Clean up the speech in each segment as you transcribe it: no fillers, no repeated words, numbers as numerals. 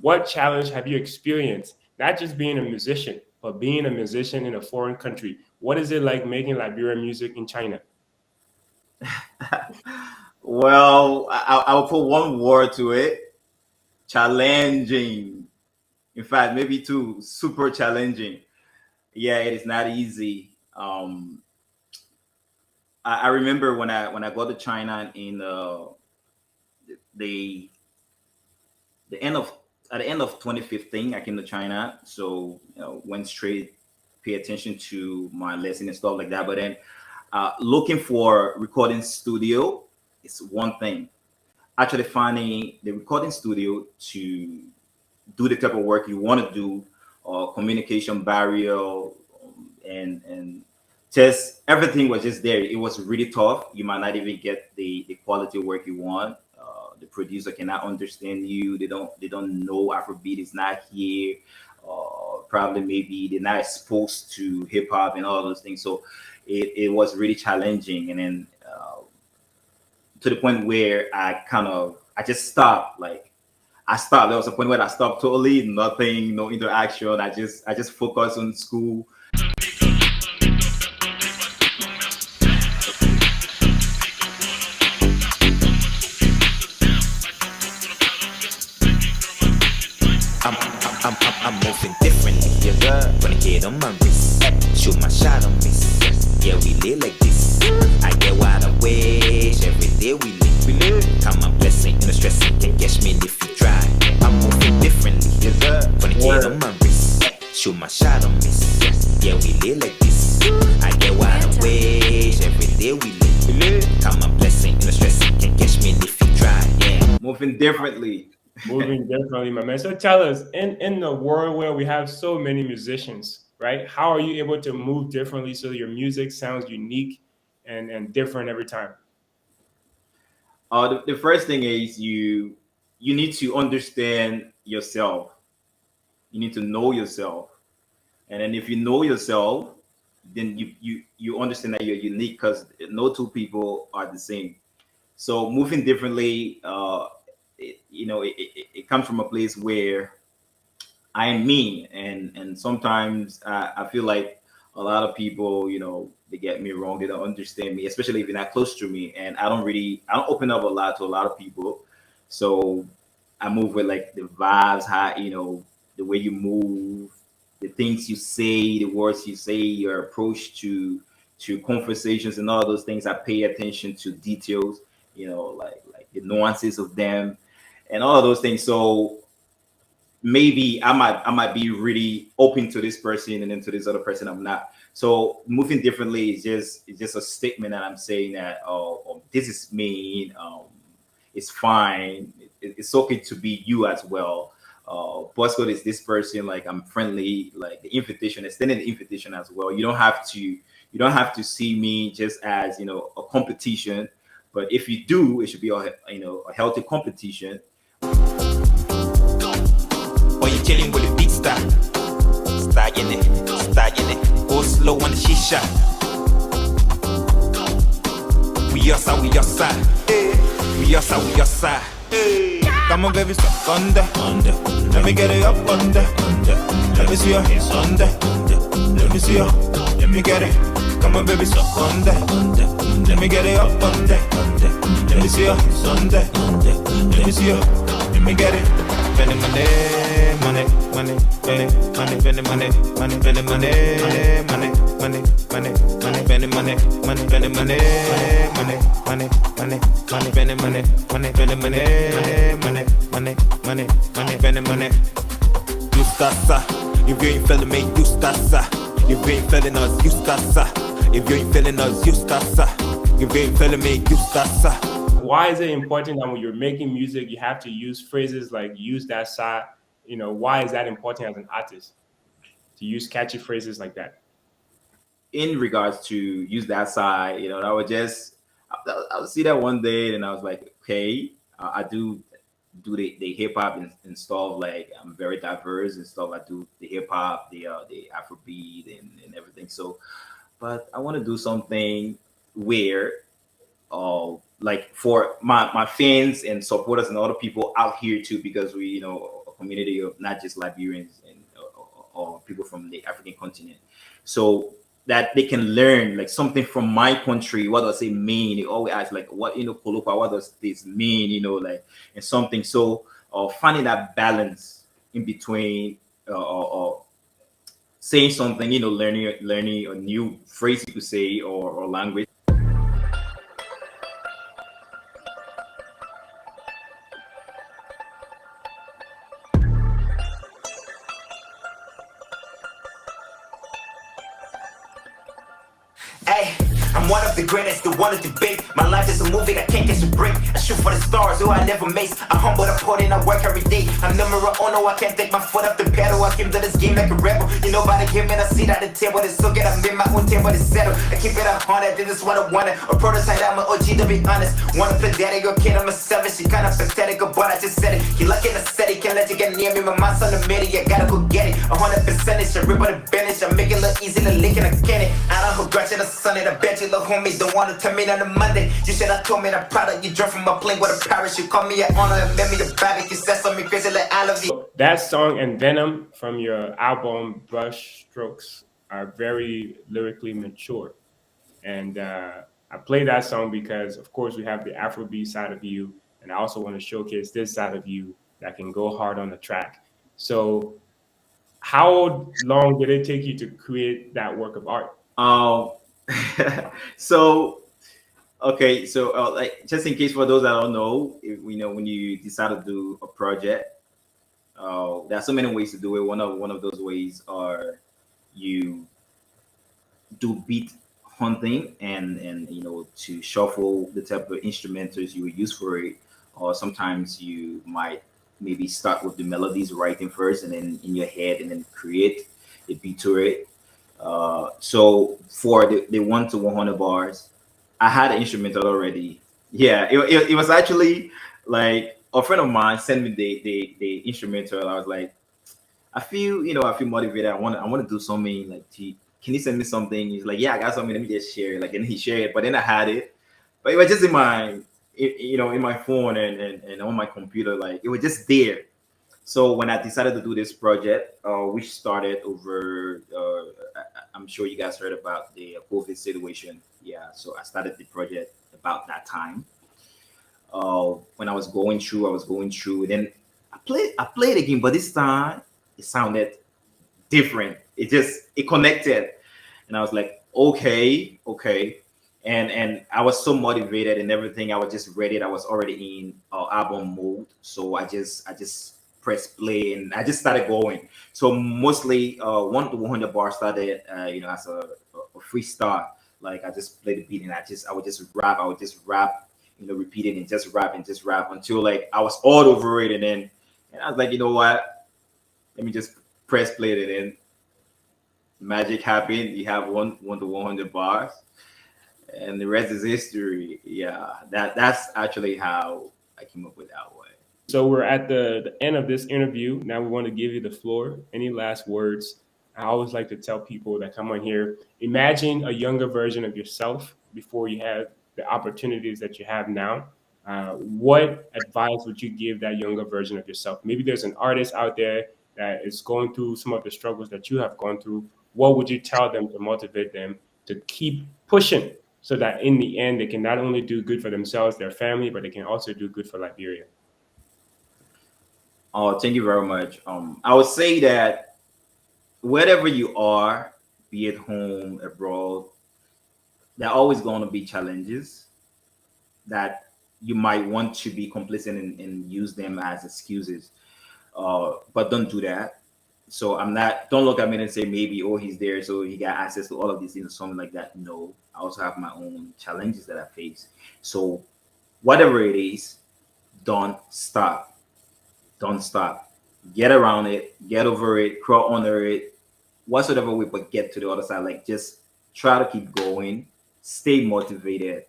what challenge have you experienced? Not just being a musician, but being a musician in a foreign country. What is it like making Liberian music in China? Well, I'll put one word to it: challenging. In fact, maybe two: super challenging. Yeah, it is not easy. I remember when I got to China in the the end of at the end of 2015. I came to China, so went straight, pay attention to my lesson and stuff like that. But then looking for recording studio is one thing. Actually finding the recording studio to do the type of work you want to do, or communication barrier, and just everything was just there. It was really tough. You might not even get the quality of work you want. The producer cannot understand you. They don't know Afrobeat is not here. Probably maybe they're not exposed to hip hop and all those things. So it was really challenging. And then to the point where I just stopped. Like I stopped. There was a point where I stopped totally, nothing, no interaction. I just focused on school. I'm moving differently. Yes, sir. Gonna get on my wrist. Shoot my shot on miss. Yeah, we live like this. I get wide awake. Every day we live. Count my blessing. No stressing. Can catch me if you try. I'm moving differently. Yes, sir. Gonna get on my wrist. Shoot my shot on miss. Yeah, we live like this. I get wide awake. Every day we live. Count my blessing. No stressing. Can catch me if you try. Yeah. Moving differently. Moving differently, my man. So tell us, in the world where we have so many musicians, right? How are you able to move differently so your music sounds unique and different every time? The first thing is you need to understand yourself. You need to know yourself, and then if you know yourself, then you understand that you're unique, because no two people are the same. So moving differently, it comes from a place where I am me, and sometimes I feel like a lot of people, they get me wrong. They don't understand me, especially if you're not close to me, and I don't open up a lot to a lot of people. So I move with like the vibes, how the way you move, the things you say, the words you say, your approach to conversations and all those things. I pay attention to details, like the nuances of them and all of those things. So maybe I might be really open to this person, and then to this other person I'm not. So moving differently is just a statement that I'm saying that, this is me. It's fine. It's okay to be you as well. Bosco is this person. Like I'm friendly. Like the invitation, extending the invitation as well. You don't have to see me just as a competition. But if you do, it should be a healthy competition. Or you chilling with a big star. Starting it. Go slow on the shisha. We your side. We your side. Come on, baby, stop under. Let me get it up under. Let me see your hands under. Let me see your. Let me get it. Come on, baby, stop under. Let me get it up under. Let me see your hands under. Let me see your. Let me get it. Spending money, spending money, spending money, spending money, spending money, spending money. You stassa, if you ain't feeling me, you stassa. If you ain't feeling us, you stassa. If you ain't feeling us, you stassa. If you ain't feeling me, you stassa. Why is it important that when you're making music, you have to use phrases like "use that side"? Why is that important as an artist to use catchy phrases like that? In regards to use that side, I would just I would see that one day, and I was like, okay, I do the hip hop and stuff. Like I'm very diverse and stuff. I do the hip hop, the Afrobeat and everything. So, but I want to do something where, like for my fans and supporters and other people out here too, because we, a community of not just Liberians and or people from the African continent, so that they can learn like something from my country. What does it mean? They always ask like, what Kolopa, what does this mean? Like, and something. So finding that balance in between saying something, learning a new phrase to say or language. Hey, I'm one of the greatest, the one of the big. My life is a movie that can't catch a break. I shoot for the stars, who I never miss. I humble the put in, I work every day. I'm numero uno, I can't take my foot off the pedal. I came to this game like a rebel. By the game and I see that the table is so good. I made my own table to settle. I keep it 100, this is what I wanted. A prototype, I'm an OG to be honest. Wanna play daddy, your kid, I'm a savage. She kinda pathetic, but I just said it. He lucky in the city, can't let you get near me. My mind's on the media, gotta go get it. 100% it's a rip of the bench. I make it look easy to lick and I can it. I don't regret it, the Sunday, the bet you little homie. Don't wanna tell me on a Monday. You said I told me that product. You dropped from my plane with a parachute. Call me an honor and made me a barbecue. Said something crazy like I love you. That song and Venom from your album Brush Strokes are very lyrically mature. And I play that song because, of course, we have the Afrobeat side of you. And I also want to showcase this side of you that can go hard on the track. So how long did it take you to create that work of art? So okay, so like just in case for those that don't know, when you decide to do a project, there are so many ways to do it. One of those ways are you do beat hunting and to shuffle the type of instrumentals you would use for it, or sometimes you might maybe start with the melodies writing first and then in your head and then create a beat to it. So for the 1 to 100 bars, I had an instrumental already. Yeah, it was actually like a friend of mine sent me the instrumental. I was like, I feel motivated. I want to do something. Like, can you send me something? He's like, yeah, I got something. Let me just share it. Like, and he shared it. But then I had it, but it was just in my in my phone and on my computer. Like, it was just there. So when I decided to do this project, which started over, I'm sure you guys heard about the COVID situation. Yeah, so I started the project about that time. When I was going through. Then I played again, but this time it sounded different. It connected, and I was like, okay, and I was so motivated and everything. I was just ready. I was already in album mode, so I just press play and I just started going. So mostly 1 to 100 bars started as a freestyle. Like I just played the beat and I would just rap, repeat it and just rap until like I was all over it. And I was like, you know what, let me just press play it, and magic happened. You have 1 to 100 bars and the rest is history. Yeah, that's actually how I came up with that one. So we're at the end of this interview. Now we want to give you the floor. Any last words? I always like to tell people that come on here, imagine a younger version of yourself before you had the opportunities that you have now. What advice would you give that younger version of yourself? Maybe there's an artist out there that is going through some of the struggles that you have gone through. What would you tell them to motivate them to keep pushing so that in the end, they can not only do good for themselves, their family, but they can also do good for Liberia? Oh, thank you very much. I would say that wherever you are, be it home, abroad, there are always going to be challenges that you might want to be complacent and use them as excuses. But don't do that. So don't look at me and say maybe, oh, he's there, so he got access to all of these things or something like that. No, I also have my own challenges that I face. So whatever it is, don't stop. Don't stop. Get around it, get over it, crawl under it, whatsoever way, but get to the other side. Like, just try to keep going, stay motivated.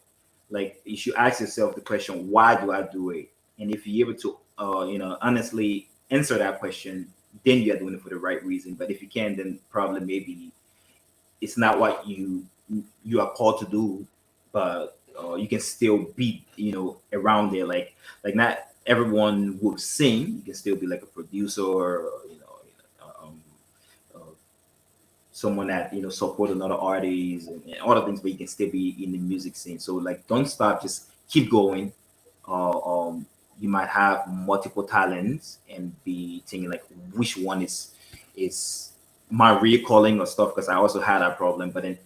Like, you should ask yourself the question, why do I do it? And if you're able to, honestly answer that question, then you're doing it for the right reason. But if you can't, then probably maybe it's not what you are called to do, but you can still be, around there. Like not everyone will sing. You can still be like a producer, or uh, someone that support another artist, and other things, but you can still be in the music scene. So like, don't stop, just keep going. You might have multiple talents and be thinking like, which one is my real calling or stuff, because I also had that problem. But then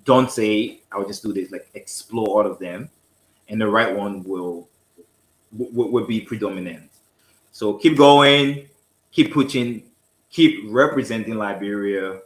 don't say I'll just do this, like explore all of them, and the right one will be predominant. So keep going, keep pushing, keep representing Liberia,